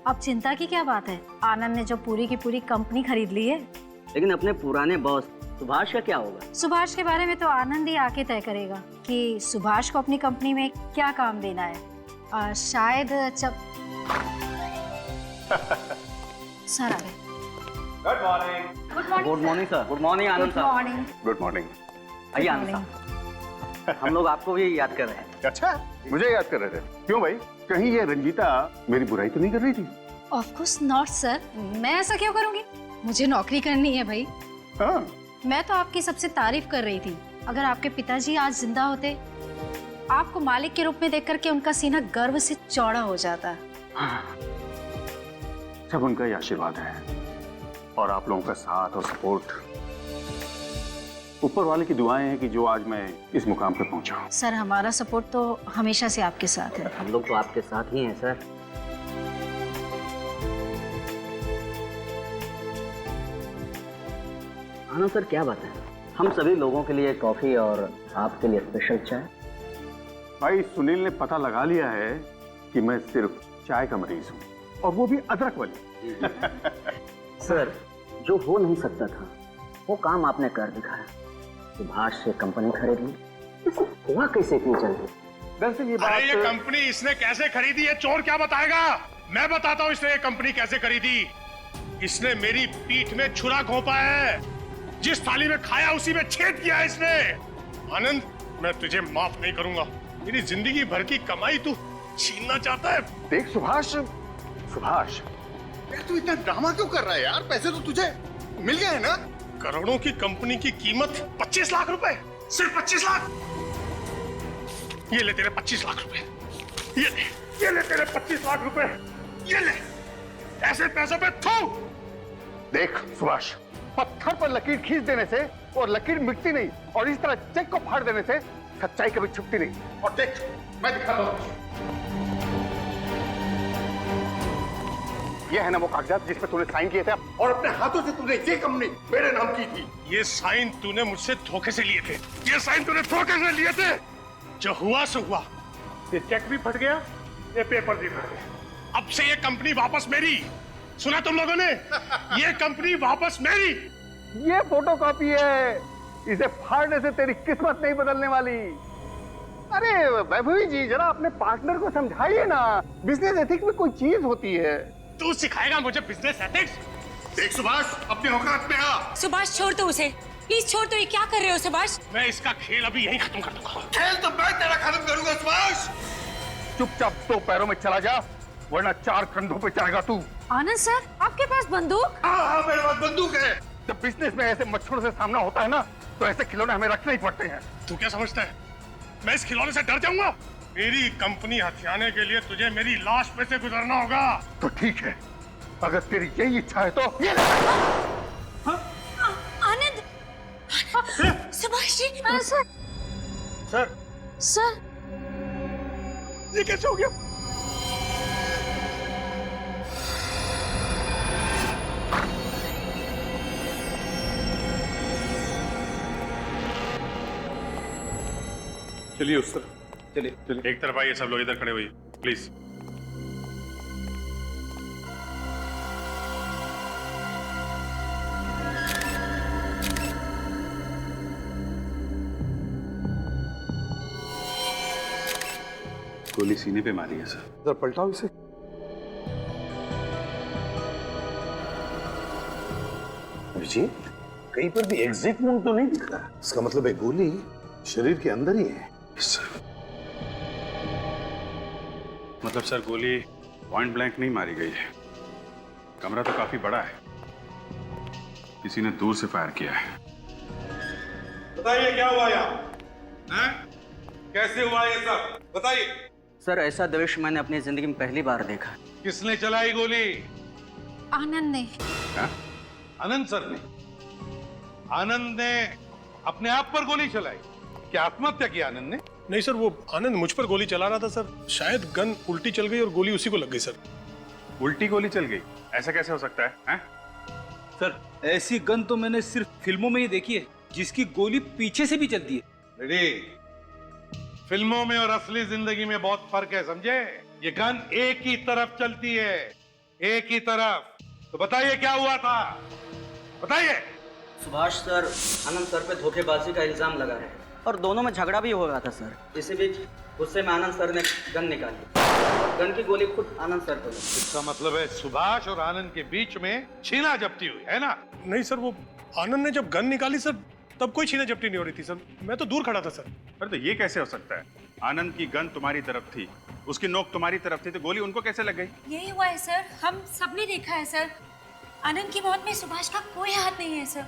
अब चिंता की क्या बात है, आनंद ने जो पूरी की पूरी कंपनी खरीद ली है। लेकिन अपने पुराने बॉस सुभाष का क्या होगा? सुभाष के बारे में तो आनंद ही आके तय करेगा कि सुभाष को अपनी कंपनी में क्या काम देना है। शायद जब सर आ गए। Good morning. Good morning sir. Good morning Anand Sahab. Morning. Good morning. आइए आनंद साहब, हम लोग आपको भी याद कर रहे हैं। अच्छा, मुझे याद कर रहे थे? क्यों भाई, कहीं ये रंजीता मेरी बुराई तो नहीं कर रही थी? ऑफ कोर्स नॉट सर, मैं ऐसा क्यों करूंगी? मुझे नौकरी करनी है भाई। हाँ। मैं तो आपकी सबसे तारीफ कर रही थी। अगर आपके पिताजी आज जिंदा होते, आपको मालिक के रूप में देख करके उनका सीना गर्व से चौड़ा हो जाता। हाँ। सब उनका ही आशीर्वाद है और आप लोगों का साथ और सपोर्ट, ऊपर वाले की दुआएं हैं कि जो आज मैं इस मुकाम पे पहुंचा हूं। सर हमारा सपोर्ट तो हमेशा से आपके साथ है। हम लोग तो आपके साथ ही हैं सर। आनंद सर क्या बात है, हम सभी लोगों के लिए कॉफी और आपके लिए स्पेशल चाय। भाई सुनील ने पता लगा लिया है कि मैं सिर्फ चाय का मरीज हूँ, और वो भी अदरक वाली। सर जो हो नहीं सकता था वो काम आपने कर दिखाया। सुभाष से कंपनी खरीद ली, हुआ कैसे इतनी जल्दी? दरअसल ये अरे ये कंपनी इसने कैसे खरीदी है चोर क्या बताएगा? मैं बताता हूँ इसने ये कंपनी कैसे खरीदी। इसने मेरी पीठ में छुरा घोंपा है, जिस थाली में खाया उसी में छेद किया है इसने। आनंद, मैं तुझे माफ नहीं करूंगा। मेरी जिंदगी भर की कमाई तू छीनना चाहता है। देख सुभाष, सुभाष यार तू इतना ड्रामा क्यों कर रहा है यार? पैसे तो तुझे मिल गए हैं ना? करोड़ों की कंपनी की कीमत 25 लाख रुपए, सिर्फ 25 लाख। ये ले तेरे 25 लाख रुपए, ये ले तेरे 25 लाख रुपए, ये ले। ऐसे पैसों पे थू। देख सुभाष, पत्थर पर लकीर खींच देने से और लकीर मिटती नहीं, और इस तरह चेक को फाड़ देने से सच्चाई कभी छुपती नहीं। और देख मैं दिखाता हूँ। ये है ना वो कागजात जिसपे तूने साइन किए थे, और अपने हाथों से तुमने ये कंपनी मेरे नाम की थी। ये साइन तूने मुझसे धोखे से लिए थे, ये साइन तूने धोखे से लिए थे। जो हुआ सो हुआ, ये चेक भी फट गया, ये पेपर भी फट गया। अब से ये कंपनी वापस मेरी। सुना तुम लोगों ने? ये कंपनी वापस मेरी। ये फोटोकॉपी है, इसे फाड़ने से तेरी किस्मत नहीं बदलने वाली। अरे वैभवी जी, जरा अपने पार्टनर को समझाइए ना, बिजनेस एथिक्स में कोई चीज होती है। तू सिखाएगा मुझे बिजनेस एथिक्स? देख सुभाष, अपने औकात में आ। सुभाष छोड़ दो उसे, प्लीज छोड़ दो। ये क्या कर रहे हो सुभाष? मैं इसका खेल अभी यहीं खत्म कर दूंगा। खेल तो मैं तेरा खत्म करूंगा सुभाष। चुपचाप दो पैरों में चला जा, वरना चार कंधों पे चढ़ेगा तू। आनंद सर, आपके पास बंदूक? हाँ मेरे पास बंदूक है। जब बिजनेस में ऐसे मच्छरों से सामना होता है ना, तो ऐसे खिलौने हमें रखने ही पड़ते हैं। तू क्या समझता है मैं इस खिलौने से डर जाऊंगा? मेरी कंपनी हथियाने के लिए तुझे मेरी लाश पे से गुजरना होगा। तो ठीक है, अगर तेरी यही इच्छा है तो ये ले। आनंद, Subhash ji. Sir sir sir ये कैसे हो गया? चलिए उस तरफ, चलिए एक तरफ आइए, सब लोग इधर खड़े हुए प्लीज। गोली सीने पे मारी है सर। जरा पलटाओ इसे। अभिजीत, कहीं पर भी एग्जिट वुंड तो नहीं दिख रहा। इसका मतलब है गोली शरीर के अंदर ही है। सर मतलब सर गोली पॉइंट ब्लैंक नहीं मारी गई है। कमरा तो काफी बड़ा है, किसी ने दूर से फायर किया है। बताइए क्या हुआ यहाँ? हैं? कैसे हुआ ये सब? बताइए। सर ऐसा दृश्य मैंने अपनी जिंदगी में पहली बार देखा। किसने चलाई गोली? आनंद ने। क्या? आनंद सर ने? आनंद ने अपने आप पर गोली चलाई? क्या आत्महत्या की आनंद ने? नहीं सर, वो आनंद मुझ पर गोली चला रहा था सर। शायद गन उल्टी चल गई और गोली उसी को लग गई सर। उल्टी गोली चल गई? ऐसा कैसे हो सकता है, हैं? सर ऐसी गन तो मैंने सिर्फ फिल्मों में ही देखी है, जिसकी गोली पीछे से भी चलती है। रेडी? फिल्मों में और असली जिंदगी में बहुत फर्क है, समझे? ये गन एक ही तरफ चलती है, एक ही तरफ। तो बताइए क्या हुआ था, बताइए। सुभाष सर आनंद सर पे धोखेबाजी का इल्जाम लगा है और दोनों में झगड़ा भी हो रहा था सर। इसी बीच गुस्से में आनंद सर ने गन निकाली और गन की गोली खुद आनंद सर को लगी। इसका मतलब है सुभाष और आनंद के बीच में छीना झपटी हुई है ना? नहीं सर, वो आनंद ने जब गन निकाली सर तब कोई छीना झपटी नहीं हो रही थी सर। मैं तो दूर खड़ा था सर। अरे तो ये कैसे हो सकता है? आनंद की गन तुम्हारी तरफ थी, उसकी नोक तुम्हारी तरफ थी, तो गोली उनको कैसे लग गई? यही हुआ है सर, हम सबने देखा है सर। आनंद की मौत में सुभाष का कोई हाथ नहीं है सर।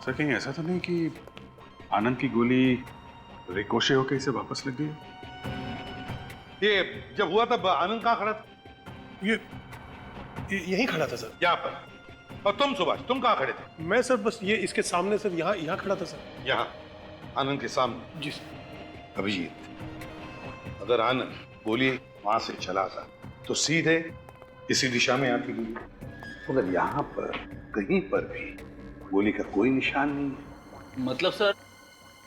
सर कहीं ऐसा तो नहीं कि आनंद की गोली रिकोशे होकर इसे वापस लग गई? ये जब हुआ तब आनंद कहाँ खड़ा था? ये यहीं खड़ा था सर। यहाँ पर। और तुम सुभाष, तुम कहाँ खड़े थे? मैं सर बस ये इसके सामने सर, यहाँ खड़ा था सर। यहाँ आनंद के सामने? जी सर। अभिजीत, अगर आनंद गोली वहां से चला था तो सीधे इसी दिशा में आती गोली। मगर यहाँ पर कहीं पर भी गोली का कोई निशान नहीं है। मतलब सर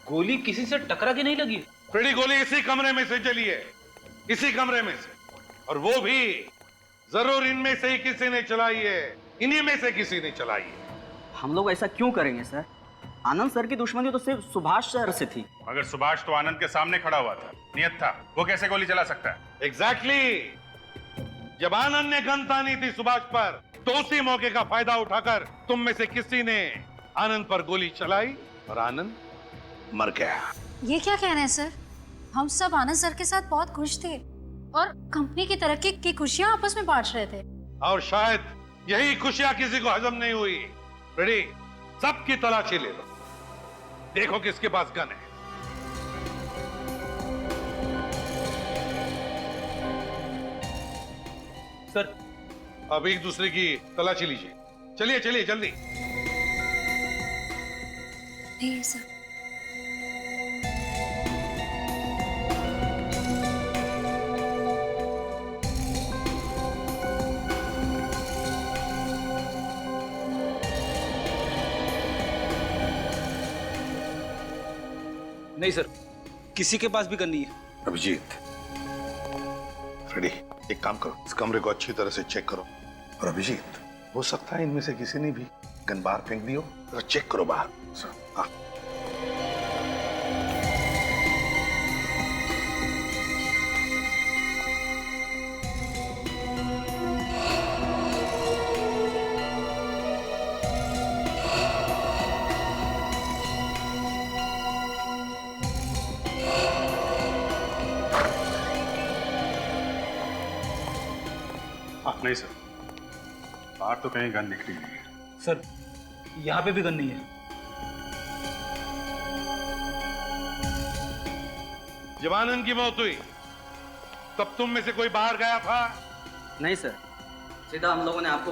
गोली किसी से टकरा के नहीं लगी? फ्रेडी, गोली इसी कमरे में से चली है, इसी कमरे में से, और वो भी जरूर इनमें से ही किसी ने चलाई है, इन्हीं में से किसी ने चलाई है। हम लोग ऐसा क्यों करेंगे सर? आनंद सर की दुश्मनी तो सिर्फ सुभाष सर से थी। मगर सुभाष तो आनंद के सामने खड़ा हुआ था, नियत था, वो कैसे गोली चला सकता है? एग्जैक्टली। जब आनंद ने गन तानी थी सुभाष पर, तो उसी मौके का फायदा उठाकर तुम में से किसी ने आनंद पर गोली चलाई और आनंद मर गया। ये क्या कह रहे हैं सर? हम सब आनंद सर के साथ बहुत खुश थे और कंपनी की तरक्की की खुशियां आपस में बांट रहे थे। और शायद यही खुशियां किसी को हजम नहीं हुई। रेडी? सबकी तलाशी ले लो, देखो किसके पास गन है। सर अब एक दूसरे की तलाशी लीजिए। चलिए चलिए जल्दी। नहीं सर। नहीं सर, किसी के पास भी गन नहीं है। अभिजीत, रेडी? एक काम करो, इस कमरे को अच्छी तरह से चेक करो। और अभिजीत, हो सकता है इनमें से किसी ने भी गन बाहर फेंक दी हो, तो चेक करो बाहर। हाँ। नहीं सर, बाहर तो कहीं गन निकली नहीं है। सर यहाँ पे भी गन नहीं है। जब आनंद की मौत हुई तब तुम में से कोई बाहर गया था? नहीं सर, सीधा हम लोगों ने आपको